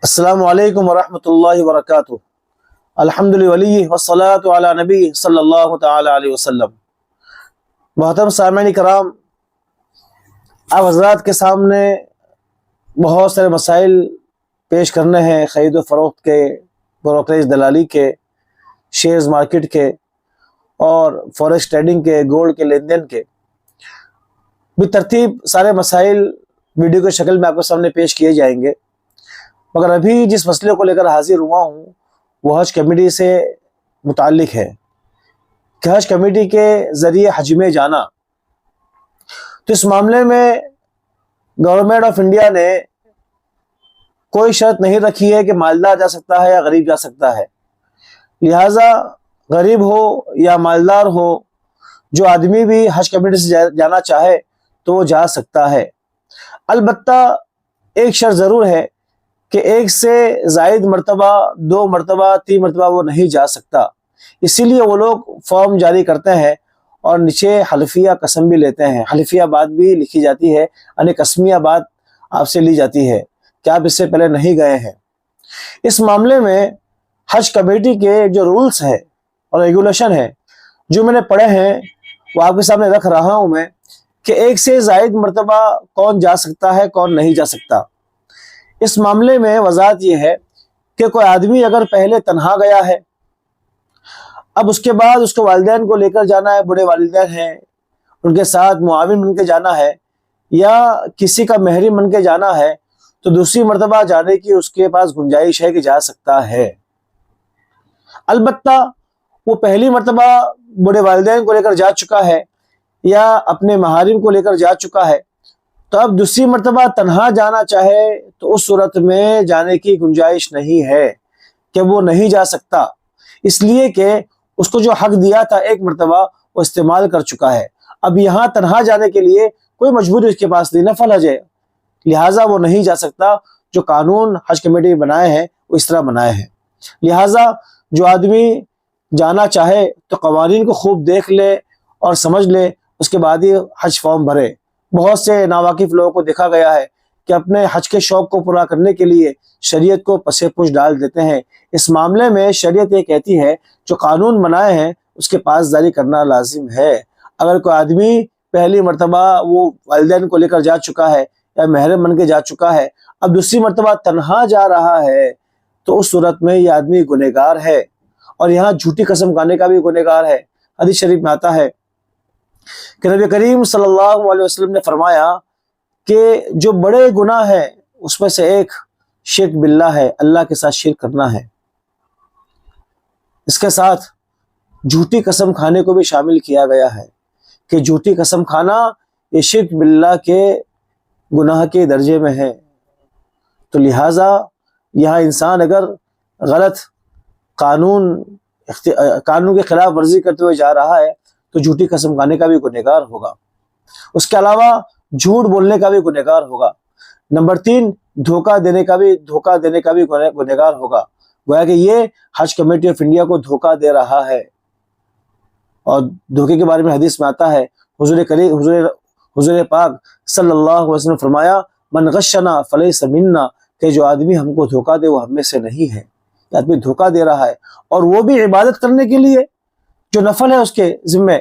السلام علیکم ورحمۃ اللہ وبرکاتہ۔ الحمد للہ والصلاۃ علی نبی صلی اللہ تعالی علیہ وسلم۔ محترم سامعین کرام، آپ حضرات کے سامنے بہت سارے مسائل پیش کرنے ہیں، خرید و فروخت کے، بروکریج دلالی کے، شیئرز مارکیٹ کے اور فوریکس ٹریڈنگ کے، گولڈ کے لین دین کے۔ بالترتیب سارے مسائل ویڈیو کی شکل میں آپ کے سامنے پیش کیے جائیں گے، مگر ابھی جس مسئلے کو لے کر حاضر ہوا ہوں وہ حج کمیٹی سے متعلق ہے کہ حج کمیٹی کے ذریعے حج میں جانا۔ تو اس معاملے میں گورنمنٹ آف انڈیا نے کوئی شرط نہیں رکھی ہے کہ مالدار جا سکتا ہے یا غریب جا سکتا ہے، لہٰذا غریب ہو یا مالدار ہو، جو آدمی بھی حج کمیٹی سے جانا چاہے تو وہ جا سکتا ہے۔ البتہ ایک شرط ضرور ہے کہ ایک سے زائد مرتبہ، 2 مرتبہ، 3 مرتبہ وہ نہیں جا سکتا۔ اسی لیے وہ لوگ فارم جاری کرتے ہیں اور نیچے حلفیہ قسم بھی لیتے ہیں، حلفیہ بات بھی لکھی جاتی ہے، یعنی قسمیہ بات آپ سے لی جاتی ہے کہ آپ اس سے پہلے نہیں گئے ہیں۔ اس معاملے میں حج کمیٹی کے جو رولز ہیں اور ریگولیشن ہیں جو میں نے پڑھے ہیں وہ آپ کے سامنے رکھ رہا ہوں میں، کہ ایک سے زائد مرتبہ کون جا سکتا ہے، کون نہیں جا سکتا۔ اس معاملے میں وضاحت یہ ہے کہ کوئی آدمی اگر پہلے تنہا گیا ہے، اب اس کے بعد اس کے والدین کو لے کر جانا ہے، بوڑھے والدین ہیں، ان کے ساتھ معاون بن کے جانا ہے یا کسی کا محرم بن کے جانا ہے، تو دوسری مرتبہ جانے کی اس کے پاس گنجائش ہے کہ جا سکتا ہے۔ البتہ وہ پہلی مرتبہ بوڑھے والدین کو لے کر جا چکا ہے یا اپنے محارم کو لے کر جا چکا ہے، تو اب دوسری مرتبہ تنہا جانا چاہے تو اس صورت میں جانے کی گنجائش نہیں ہے کہ وہ نہیں جا سکتا، اس لیے کہ اس کو جو حق دیا تھا ایک مرتبہ وہ استعمال کر چکا ہے۔ اب یہاں تنہا جانے کے لیے کوئی مجبوری اس کے پاس نہیں، نفل حج ہے، لہٰذا وہ نہیں جا سکتا۔ جو قانون حج کمیٹی بنائے ہیں وہ اس طرح بنائے ہیں، لہٰذا جو آدمی جانا چاہے تو قوانین کو خوب دیکھ لے اور سمجھ لے، اس کے بعد ہی حج فارم بھرے۔ بہت سے ناواقف لوگوں کو دیکھا گیا ہے کہ اپنے حج کے شوق کو پورا کرنے کے لیے شریعت کو پسے پش ڈال دیتے ہیں۔ اس معاملے میں شریعت یہ کہتی ہے جو قانون بنائے ہیں اس کے پاسداری کرنا لازم ہے۔ اگر کوئی آدمی پہلی مرتبہ وہ والدین کو لے کر جا چکا ہے یا محرم بن کے جا چکا ہے، اب دوسری مرتبہ تنہا جا رہا ہے، تو اس صورت میں یہ آدمی گنہگار ہے، اور یہاں جھوٹی قسم کھانے کا بھی گنہگار ہے۔ حدیث شریف میں آتا ہے کہ نبی کریم صلی اللہ علیہ وسلم نے فرمایا کہ جو بڑے گناہ ہیں اس میں سے ایک شرک باللہ ہے، اللہ کے ساتھ شرک کرنا ہے۔ اس کے ساتھ جھوٹی قسم کھانے کو بھی شامل کیا گیا ہے کہ جھوٹی قسم کھانا یہ شرک باللہ کے گناہ کے درجے میں ہے۔ تو لہٰذا یہاں انسان اگر غلط قانون کے خلاف ورزی کرتے ہوئے جا رہا ہے تو جھوٹی قسم کھانے کا بھی گنہگار ہوگا، اس کے علاوہ جھوٹ بولنے کا بھی گنہگار ہوگا۔ نمبر 3، دھوکہ دینے کا بھی گنہگار ہوگا، گویا کہ یہ حج کمیٹی آف انڈیا کو دھوکہ دے رہا ہے۔ اور دھوکے کے بارے میں حدیث میں آتا ہے، حضور پاک صلی اللہ علیہ وسلم نے فرمایا، من غشنا فلیس منا، کہ جو آدمی ہم کو دھوکہ دے وہ ہم میں سے نہیں ہے۔ یہ آدمی دھوکہ دے رہا ہے، اور وہ بھی عبادت کرنے کے لیے جو نفل ہے اس کے ذمے۔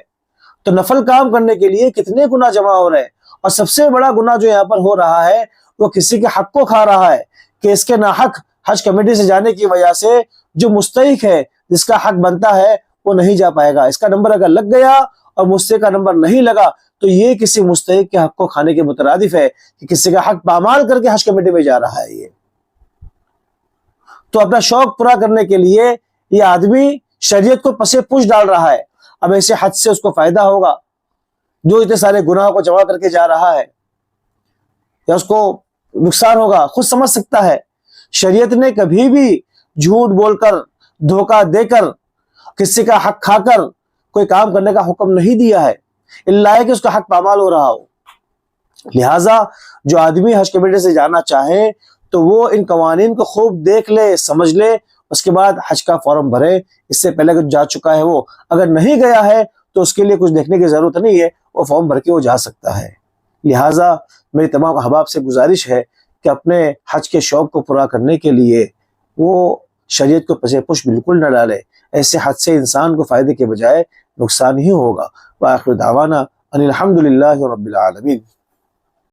تو نفل کام کرنے کے لیے کتنے گناہ جمع ہو رہے ہیں، اور سب سے بڑا گناہ جو یہاں پر ہو رہا ہے وہ کسی کے حق کو کھا رہا ہے، کہ اس کے ناحق حج کمیٹی سے جانے کی وجہ سے جو مستحق ہے، جس کا حق بنتا ہے، وہ نہیں جا پائے گا۔ اس کا نمبر اگر لگ گیا اور مستحق کا نمبر نہیں لگا تو یہ کسی مستحق کے حق کو کھانے کے مترادف ہے، کہ کسی کا حق پامال کر کے حج کمیٹی میں جا رہا ہے۔ یہ تو اپنا شوق پورا کرنے کے لیے یہ آدمی شریعت کو پسے پوچھ ڈال رہا ہے۔ اب ایسے حج سے اس کو فائدہ ہوگا جو اتنے سارے گناہوں کو جمع کر کے جا رہا ہے، یا اس کو نقصان ہوگا، خود سمجھ سکتا ہے۔ شریعت نے کبھی بھی جھوٹ بول کر، دھوکہ دے کر، کسی کا حق کھا کر کوئی کام کرنے کا حکم نہیں دیا ہے، اللہ ہے کہ اس کا حق پامال ہو رہا ہو۔ لہٰذا جو آدمی حج کمیٹی سے جانا چاہے تو وہ ان قوانین کو خوب دیکھ لے، سمجھ لے، اس کے بعد حج کا فارم بھرے۔ اس سے پہلے اگر جا چکا ہے وہ، اگر نہیں گیا ہے تو اس کے لیے کچھ دیکھنے کی ضرورت نہیں ہے، وہ فارم بھر کے وہ جا سکتا ہے۔ لہٰذا میری تمام احباب سے گزارش ہے کہ اپنے حج کے شوق کو پورا کرنے کے لیے وہ شریعت کو پسے پش بالکل نہ ڈالے. ایسے حج سے انسان کو فائدے کے بجائے نقصان ہی ہوگا. وآخر دعوانا ان الحمد للہ رب العالمین.